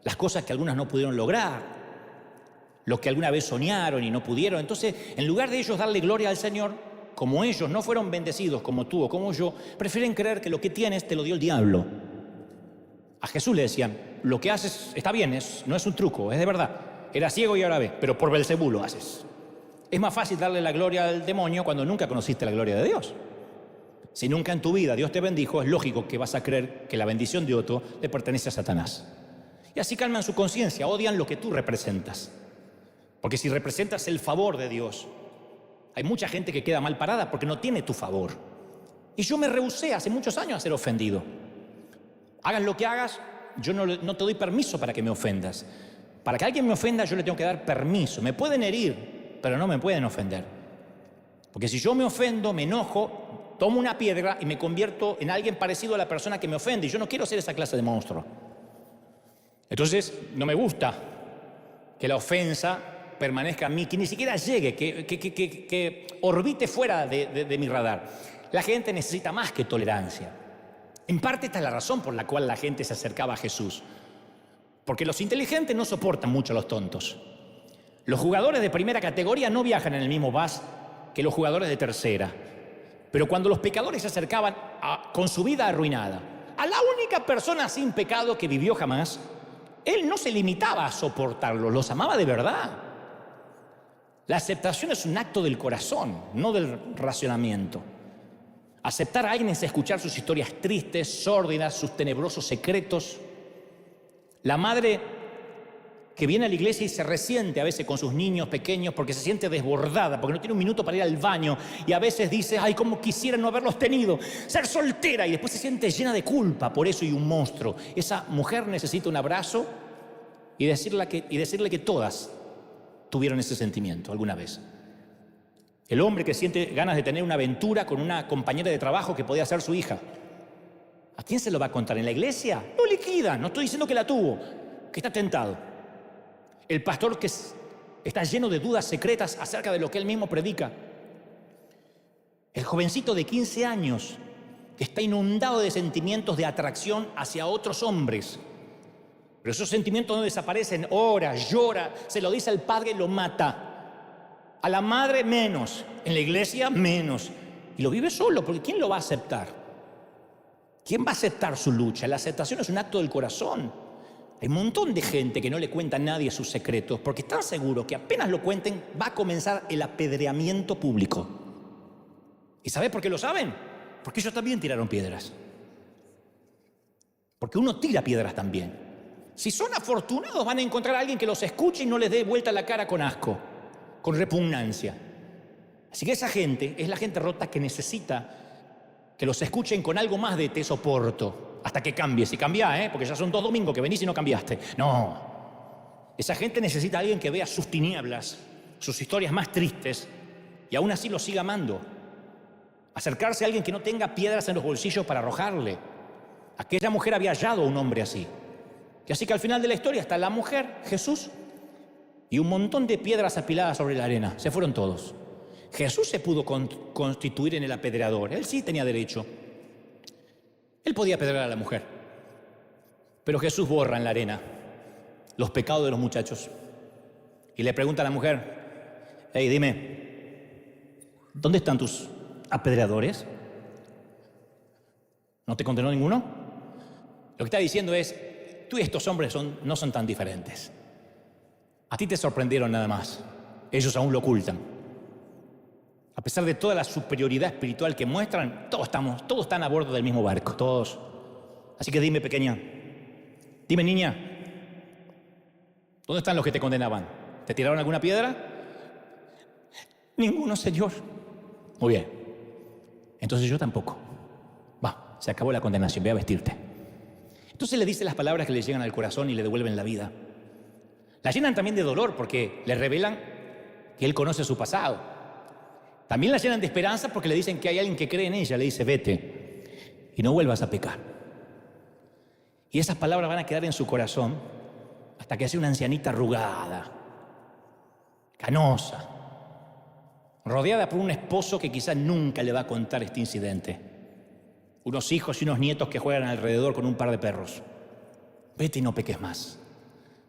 Speaker 1: las cosas que algunas no pudieron lograr, lo que alguna vez soñaron y no pudieron. Entonces, en lugar de ellos darle gloria al Señor, como ellos no fueron bendecidos como tú o como yo, prefieren creer que lo que tienes te lo dio el diablo. A Jesús le decían, lo que haces está bien, no es un truco, es de verdad. Era ciego y ahora ve, pero por Belcebú lo haces. Es más fácil darle la gloria al demonio cuando nunca conociste la gloria de Dios. Si nunca en tu vida Dios te bendijo, es lógico que vas a creer que la bendición de otro le pertenece a Satanás. Y así calman su conciencia, odian lo que tú representas. Porque si representas el favor de Dios, hay mucha gente que queda mal parada porque no tiene tu favor. Y yo me rehusé hace muchos años a ser ofendido. Hagas lo que hagas, yo no te doy permiso para que me ofendas. Para que alguien me ofenda, yo le tengo que dar permiso. Me pueden herir, pero no me pueden ofender. Porque si yo me ofendo, me enojo, tomo una piedra y me convierto en alguien parecido a la persona que me ofende. Y yo no quiero ser esa clase de monstruo. Entonces, no me gusta que la ofensa permanezca en mí, que ni siquiera llegue, que orbite fuera de mi radar. La gente necesita más que tolerancia. En parte esta es la razón por la cual la gente se acercaba a Jesús. Porque los inteligentes no soportan mucho a los tontos. Los jugadores de primera categoría no viajan en el mismo bus que los jugadores de tercera. Pero cuando los pecadores se acercaban con su vida arruinada a la única persona sin pecado que vivió jamás, él no se limitaba a soportarlos, los amaba de verdad. La aceptación es un acto del corazón, no del racionamiento. Aceptar a alguien es escuchar sus historias tristes, sórdidas, sus tenebrosos secretos. La madre que viene a la iglesia y se resiente a veces con sus niños pequeños porque se siente desbordada, porque no tiene un minuto para ir al baño y a veces dice, ay, cómo quisiera no haberlos tenido, ser soltera, y después se siente llena de culpa por eso y un monstruo. Esa mujer necesita un abrazo y decirle que todas tuvieron ese sentimiento alguna vez. El hombre que siente ganas de tener una aventura con una compañera de trabajo que podía ser su hija. ¿A quién se lo va a contar? ¿En la iglesia? No liquida, no estoy diciendo que la tuvo, que está tentado. El pastor que está lleno de dudas secretas acerca de lo que él mismo predica. El jovencito de 15 años que está inundado de sentimientos de atracción hacia otros hombres. Pero esos sentimientos no desaparecen, ora, llora, se lo dice al padre, lo mata. A la madre menos, en la iglesia menos. Y lo vive solo, porque ¿quién lo va a aceptar? ¿Quién va a aceptar su lucha? La aceptación es un acto del corazón. Hay un montón de gente que no le cuenta a nadie sus secretos porque están seguros que apenas lo cuenten va a comenzar el apedreamiento público. ¿Y sabes por qué lo saben? Porque ellos también tiraron piedras. Porque uno tira piedras también. Si son afortunados van a encontrar a alguien que los escuche y no les dé vuelta la cara con asco, con repugnancia. Así que esa gente es la gente rota que necesita que los escuchen con algo más de te soporto, hasta que cambies. Y cambia, porque ya son 2 domingos que venís y no cambiaste. No. Esa gente necesita a alguien que vea sus tinieblas, sus historias más tristes, y aún así los siga amando. Acercarse a alguien que no tenga piedras en los bolsillos para arrojarle. Aquella mujer había hallado a un hombre así. Y así que al final de la historia está la mujer, Jesús, y un montón de piedras apiladas sobre la arena. Se fueron todos. Jesús se pudo constituir en el apedreador. Él sí tenía derecho. Él podía apedrear a la mujer. Pero Jesús borra en la arena los pecados de los muchachos. Y le pregunta a la mujer, hey, dime, ¿dónde están tus apedreadores? ¿No te condenó ninguno? Lo que está diciendo es, tú y estos hombres no son tan diferentes. A ti te sorprendieron nada más. Ellos aún lo ocultan. A pesar de toda la superioridad espiritual que muestran, todos están a bordo del mismo barco, todos. Así que dime, pequeña, dime, niña, ¿dónde están los que te condenaban? ¿Te tiraron alguna piedra? Ninguno, Señor. Muy bien. Entonces yo tampoco. Va, se acabó la condenación, ve a vestirte. Entonces le dice las palabras que le llegan al corazón y le devuelven la vida. La llenan también de dolor porque le revelan que él conoce su pasado. También la llenan de esperanza porque le dicen que hay alguien que cree en ella. Le dice, vete y no vuelvas a pecar. Y esas palabras van a quedar en su corazón hasta que sea una ancianita arrugada, canosa, rodeada por un esposo que quizás nunca le va a contar este incidente. Unos hijos y unos nietos que juegan alrededor con un par de perros. Vete y no peques más.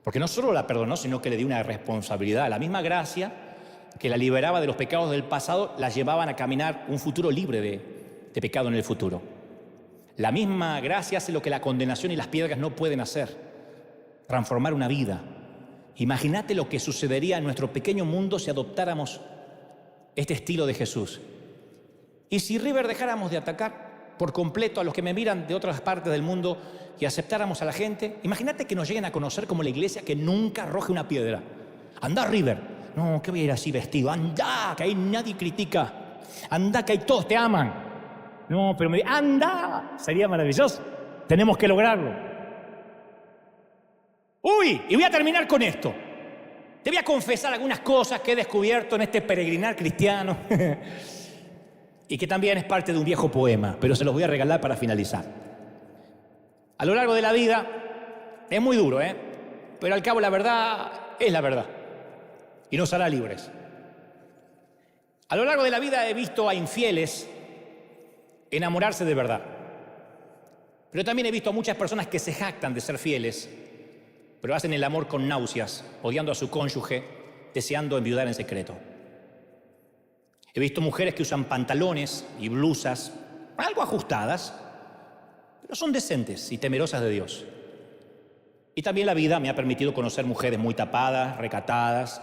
Speaker 1: Porque no solo la perdonó, sino que le dio una responsabilidad. La misma gracia que la liberaba de los pecados del pasado, la llevaban a caminar un futuro libre de pecado en el futuro. La misma gracia hace lo que la condenación y las piedras no pueden hacer: transformar una vida. Imagínate lo que sucedería en nuestro pequeño mundo si adoptáramos este estilo de Jesús. Y si River dejáramos de atacar por completo a los que me miran de otras partes del mundo y aceptáramos a la gente, imagínate que nos lleguen a conocer como la iglesia que nunca arroje una piedra. Anda, River. No, que voy a ir así vestido. Anda, que ahí nadie critica. Anda, que ahí todos te aman. No, pero anda. Sería maravilloso. Tenemos que lograrlo. Uy, y voy a terminar con esto. Te voy a confesar algunas cosas que he descubierto en este peregrinar cristiano y que también es parte de un viejo poema, pero se los voy a regalar para finalizar. A lo largo de la vida es muy duro, pero al cabo la verdad es la verdad y nos hará libres. A lo largo de la vida he visto a infieles enamorarse de verdad, pero también he visto a muchas personas que se jactan de ser fieles pero hacen el amor con náuseas, odiando a su cónyuge, deseando enviudar en secreto. He visto mujeres que usan pantalones y blusas algo ajustadas, pero son decentes y temerosas de Dios. Y también la vida me ha permitido conocer mujeres muy tapadas, recatadas,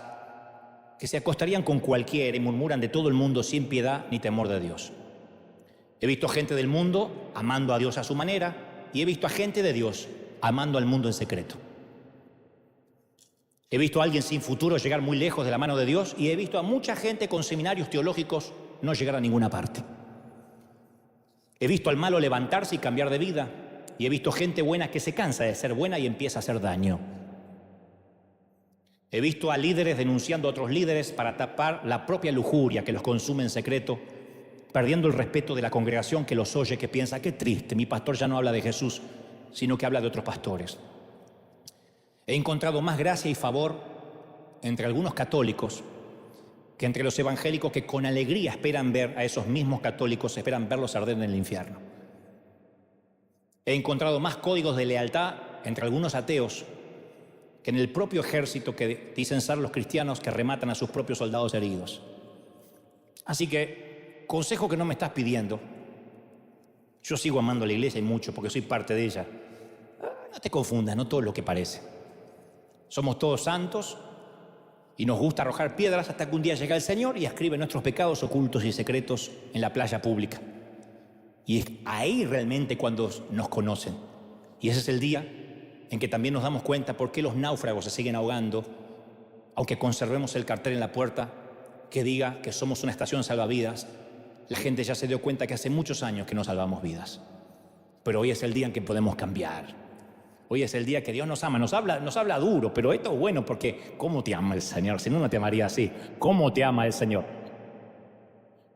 Speaker 1: que se acostarían con cualquiera y murmuran de todo el mundo sin piedad ni temor de Dios. He visto gente del mundo amando a Dios a su manera y he visto a gente de Dios amando al mundo en secreto. He visto a alguien sin futuro llegar muy lejos de la mano de Dios y he visto a mucha gente con seminarios teológicos no llegar a ninguna parte. He visto al malo levantarse y cambiar de vida y he visto gente buena que se cansa de ser buena y empieza a hacer daño. He visto a líderes denunciando a otros líderes para tapar la propia lujuria que los consume en secreto, perdiendo el respeto de la congregación que los oye, que piensa, qué triste, mi pastor ya no habla de Jesús, sino que habla de otros pastores. He encontrado más gracia y favor entre algunos católicos que entre los evangélicos que con alegría esperan ver a esos mismos católicos, esperan verlos arder en el infierno. He encontrado más códigos de lealtad entre algunos ateos que en el propio ejército que dicen ser los cristianos que rematan a sus propios soldados heridos. Así que, consejo que no me estás pidiendo, yo sigo amando a la iglesia y mucho porque soy parte de ella. No te confundas, no todo lo que parece. Somos todos santos y nos gusta arrojar piedras hasta que un día llega el Señor y escribe nuestros pecados ocultos y secretos en la playa pública. Y es ahí realmente cuando nos conocen. Y ese es el día en que también nos damos cuenta por qué los náufragos se siguen ahogando, aunque conservemos el cartel en la puerta que diga que somos una estación salvavidas. La gente ya se dio cuenta que hace muchos años que no salvamos vidas. Pero hoy es el día en que podemos cambiar. Hoy es el día que Dios nos ama. Nos habla duro, pero esto es bueno porque ¿cómo te ama el Señor? Si no, no te amaría así. ¿Cómo te ama el Señor?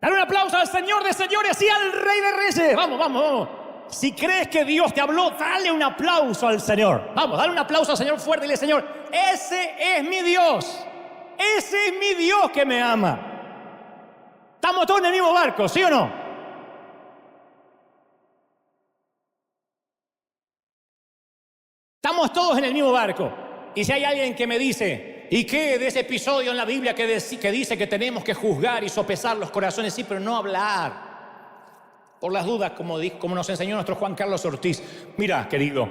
Speaker 1: Dale un aplauso al Señor de señores y al Rey de reyes. Vamos, vamos, vamos. Si crees que Dios te habló, dale un aplauso al Señor. Vamos, dale un aplauso al Señor fuerte y dile, Señor, ese es mi Dios. Ese es mi Dios que me ama. Estamos todos en el mismo barco, ¿sí o no? Estamos todos en el mismo barco. Y si hay alguien que me dice, ¿y qué de ese episodio en la Biblia que dice que tenemos que juzgar y sopesar los corazones? Sí, pero no hablar. Por las dudas, como nos enseñó nuestro Juan Carlos Ortiz. Mira, querido,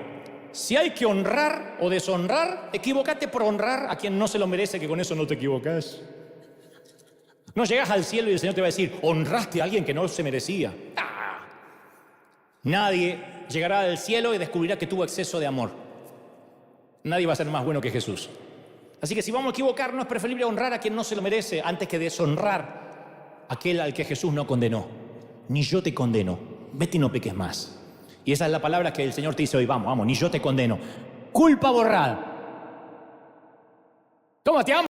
Speaker 1: si hay que honrar o deshonrar, equivócate por honrar a quien no se lo merece, que con eso no te equivocas. No llegas al cielo y el Señor te va a decir, honraste a alguien que no se merecía. ¡Ah! Nadie llegará al cielo y descubrirá que tuvo exceso de amor. Nadie va a ser más bueno que Jesús. Así que si vamos a equivocarnos, es preferible honrar a quien no se lo merece antes que deshonrar a aquel al que Jesús no condenó. Ni yo te condeno, vete y no peques más. Y esa es la palabra que el Señor te dice hoy, vamos, ni yo te condeno. Culpa borrada. ¿Cómo te amo?